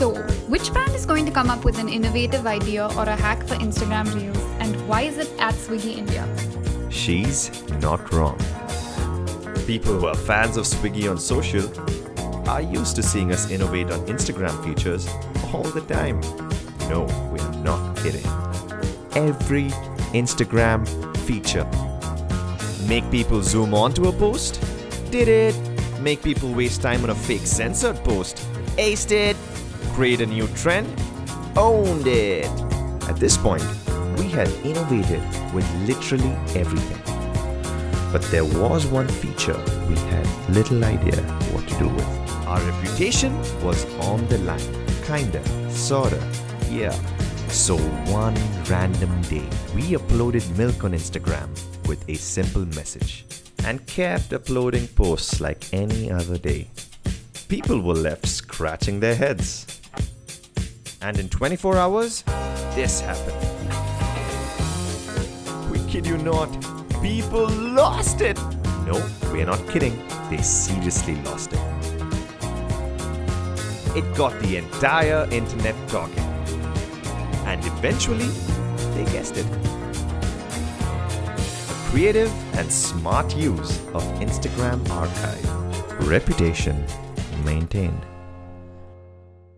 So, which brand is going to come up with an innovative idea or a hack for Instagram Reels, and why is it at Swiggy India? She's not wrong. People who are fans of Swiggy on social are used to seeing us innovate on Instagram features all the time. No, we're not kidding. Every Instagram feature. Make people zoom onto a post? Did it. Make people waste time on a fake censored post? Aced it. Create a new trend? Owned it. At this point, we had innovated with literally everything. But there was one feature we had little idea what to do with. Our reputation was on the line. Kinda, sorta, yeah. So one random day, we uploaded milk on Instagram with a simple message and kept uploading posts like any other day. People were left scratching their heads. And in 24 hours, this happened. We kid you not, people lost it. No, we are not kidding. They seriously lost it. It got the entire internet talking. And eventually, they guessed it. A creative and smart use of Instagram archive. Reputation maintained.